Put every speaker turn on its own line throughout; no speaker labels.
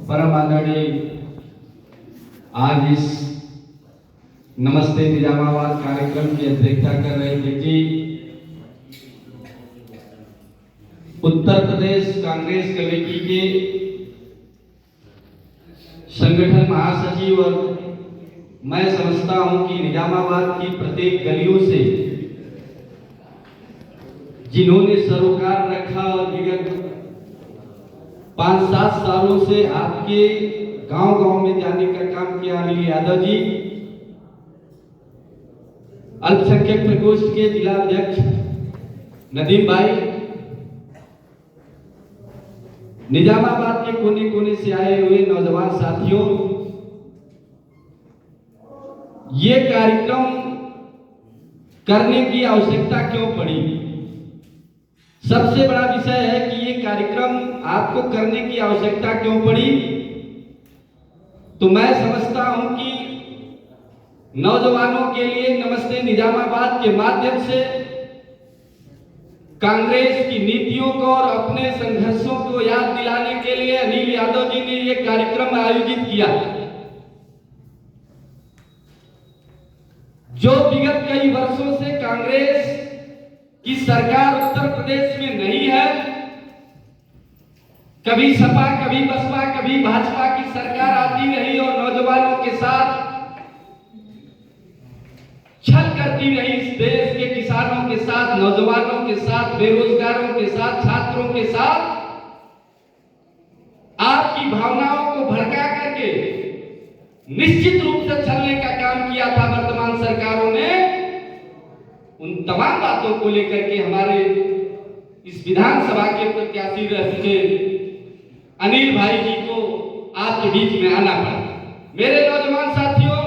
परम आदरणीय आज इस नमस्ते निजामाबाद कार्यक्रम की अध्यक्षता कर रहे थे जी उत्तर प्रदेश कांग्रेस कमेटी के संगठन महासचिव। और मैं समझता हूं कि निजामाबाद की प्रत्येक गलियों से जिन्होंने सरोकार रखा और विगत 5-7 सालों से आपके गांव-गांव में जाने का काम किया, अनिल यादव जी, अल्पसंख्यक प्रकोष्ठ के जिला अध्यक्ष नदीम भाई, निजामाबाद के कोने कोने से आए हुए नौजवान साथियों, ये कार्यक्रम करने की आवश्यकता क्यों पड़ी? सबसे बड़ा विषय है कि ये कार्यक्रम आपको करने की आवश्यकता क्यों पड़ी। तो मैं समझता हूं कि नौजवानों के लिए नमस्ते निजामाबाद के माध्यम से कांग्रेस की नीतियों को और अपने संघर्षों को याद दिलाने के लिए अनिल यादव जी ने यह कार्यक्रम आयोजित किया, जो विगत कई वर्षों से कांग्रेस की सरकार उत्तर प्रदेश में नहीं है। कभी सपा, कभी बसपा, कभी भाजपा की सरकार आती रही और नौजवानों के साथ छल करती रही। इस देश के किसानों के साथ, नौजवानों के साथ, बेरोजगारों के साथ, छात्रों के साथ आपकी भावनाओं को भड़का करके निश्चित रूप से छलने का काम किया था वर्तमान सरकारों ने। उन तमाम बातों को लेकर के हमारे इस विधानसभा के प्रत्याशी रह चुके अनिल भाई जी को आपके बीच में आना पड़ा। मेरे नौजवान साथियों,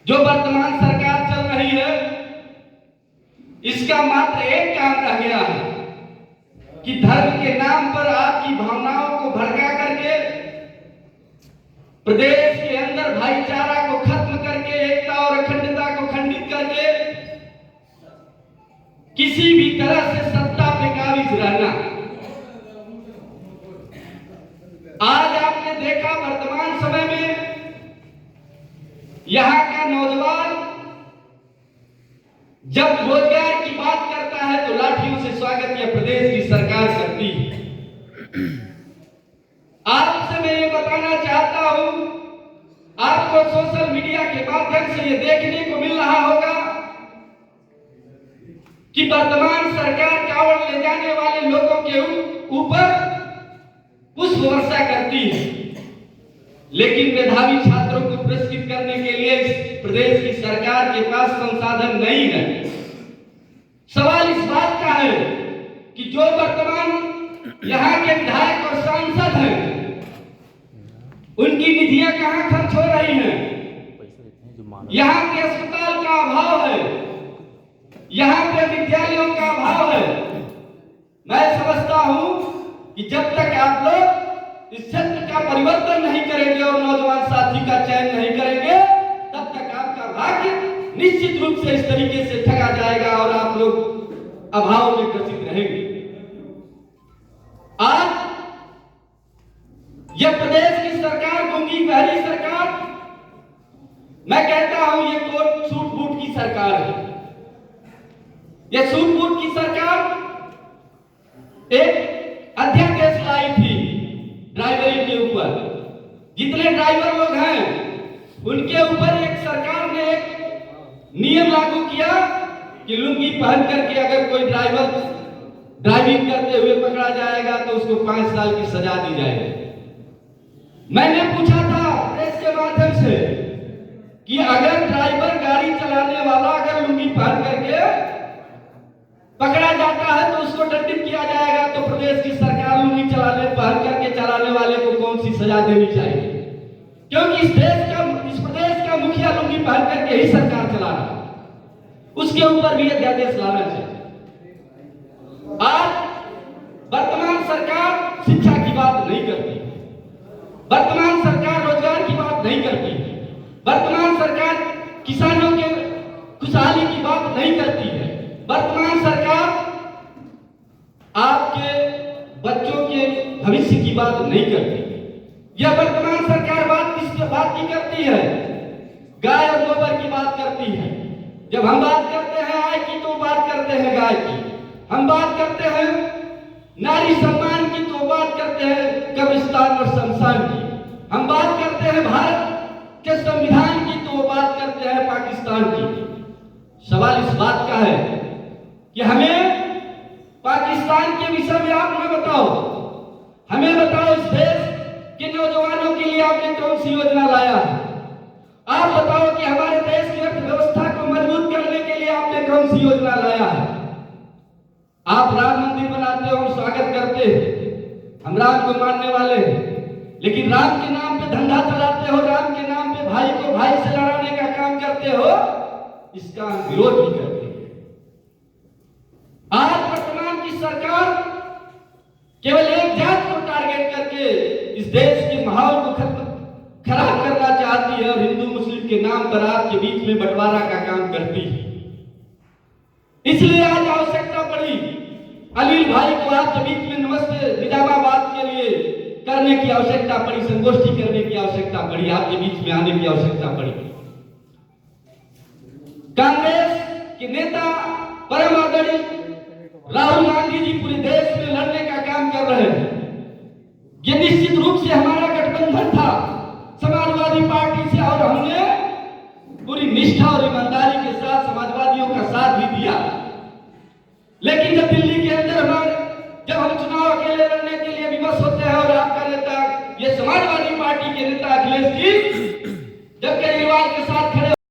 जो वर्तमान सरकार चल रही है, इसका मात्र एक काम रह गया है कि धर्म के नाम पर आपकी भावनाओं को भड़का करके प्रदेश के अंदर भाईचारा को खत्म करके, एकता और अखंडता को खंडित करके किसी भी तरह से सत्ता पे काबिज रहना। आज आपने देखा वर्तमान समय में यहां का नौजवान जब रोजगार की बात करता है तो लाठियों से स्वागत यह प्रदेश की सरकार करती है। आपसे मैं ये बताना चाहता हूं, आपको सोशल मीडिया के माध्यम से ये देखने को मिल रहा होगा कि वर्तमान सरकार कावड़ ले जाने वाले लोगों के ऊपर पुष्प वर्षा करती है, लेकिन मेधावी छात्रों को पुरस्कृत करने के लिए इस प्रदेश की सरकार के पास संसाधन नहीं है। सवाल इस बात का है कि जो वर्तमान यहाँ के विधायक और सांसद हैं, उनकी निधियां कहां खर्च हो रही हैं? यहाँ के अस्पताल का अभाव है, यहाँ पे विद्यालयों का अभाव है। मैं समझता हूं कि जब तक आप लोग इस क्षेत्र का परिवर्तन नहीं करेंगे और नौजवान साथी का चयन नहीं करेंगे, तब तक आपका भाग्य निश्चित रूप से इस तरीके से ठगा जाएगा और आप लोग अभाव में ग्रसित रहेंगे। आज यह प्रदेश की सरकार, गूंगी बहरी सरकार, मैं कहता हूं ये कोट सूट बूट की सरकार है। यह सूट बूट की सरकार एक अध्यादेश लाई थी ड्राइवरी के ऊपर। जितने ड्राइवर लोग हैं उनके ऊपर एक सरकार ने एक नियम लागू किया कि लुंगी पहन करके अगर कोई ड्राइवर ड्राइविंग करते हुए पकड़ा जाएगा तो उसको 5 साल की सजा दी जाएगी। मैंने पूछा था प्रेस के माध्यम से कि अगर ड्राइवर गाड़ी चलाने वाला अगर लुंगी पहन करके पकड़ा जाता है तो उसको दंडित किया जाएगा, तो प्रदेश की सरकार लुंगी पहन करके चलाने वाले को कौन सी सजा देनी चाहिए? क्योंकि इस प्रदेश का मुखिया लुंगी पहन करके ही सरकार चला रहा है, उसके ऊपर भी अध्यादेश लाना चाहिए। आज वर्तमान सरकार शिक्षा की बात नहीं करती, वर्तमान सरकार रोजगार की बात नहीं करती, वर्तमान सरकार किसानों के खुशहाली की बात नहीं करती है। वर्तमान सरकार आपके बच्चों के भविष्य की बात नहीं करती। यह वर्तमान सरकार किस बात की करती है? गाय और गोबर की बात करती है। जब हम बात करते हैं आय की तो बात करते हैं गाय की, हम बात करते हैं नारी सम्मान की तो बात करते हैं कब्रिस्तान और शमशान की, हम बात करते हैं भारत के संविधान की तो बात करते हैं पाकिस्तान की। सवाल इस बात का है कि हमें पाकिस्तान के विषय में आप न बताओ, हमें बताओ इस देश के नौजवानों के लिए आपने कौन सी योजना लाया है। आप बताओ कि हमारे देश की अर्थव्यवस्था को मजबूत करने के लिए आपने कौन सी योजना लाया है। आप राम मंदिर बनाते हो, हम स्वागत करते हैं, हम राम को मानने वाले हैं, लेकिन राम के नाम पे धंधा चलाते हो, राम के नाम पे भाई को भाई से लड़ाने का काम करते हो, इसका हम विरोध भी करते हैं। आज वर्तमान की सरकार केवल एक जात को टारगेट करके इस देश के माहौल को खराब करना चाहती है और हिंदू मुस्लिम के नाम पर आपके बीच में बंटवारा का काम करती है। इसलिए आज आवश्यकता पड़ी अनिल भाई को आपके बीच में नमस्ते निजामाबाद के लिए करने की आवश्यकता पड़ी, संगोष्ठी करने की आवश्यकता पड़ी, आपके बीच में आने की आवश्यकता पड़ी। कांग्रेस के नेता परम आदरणीय राहुल गांधी जी पूरे देश में लड़ने का काम कर रहे हैं। ये निश्चित रूप से हमारा गठबंधन था समाजवादी पार्टी से और हमने पूरी निष्ठा और ईमानदारी के साथ समाजवादियों का साथ भी दिया। लेकिन जब दिल्ली के अंदर जब हम चुनाव अकेले लड़ने के लिए विवश होते हैं और आपका नेता ये समाजवादी पार्टी के नेता अखिलेश जी जब केजरीवाल के साथ खड़े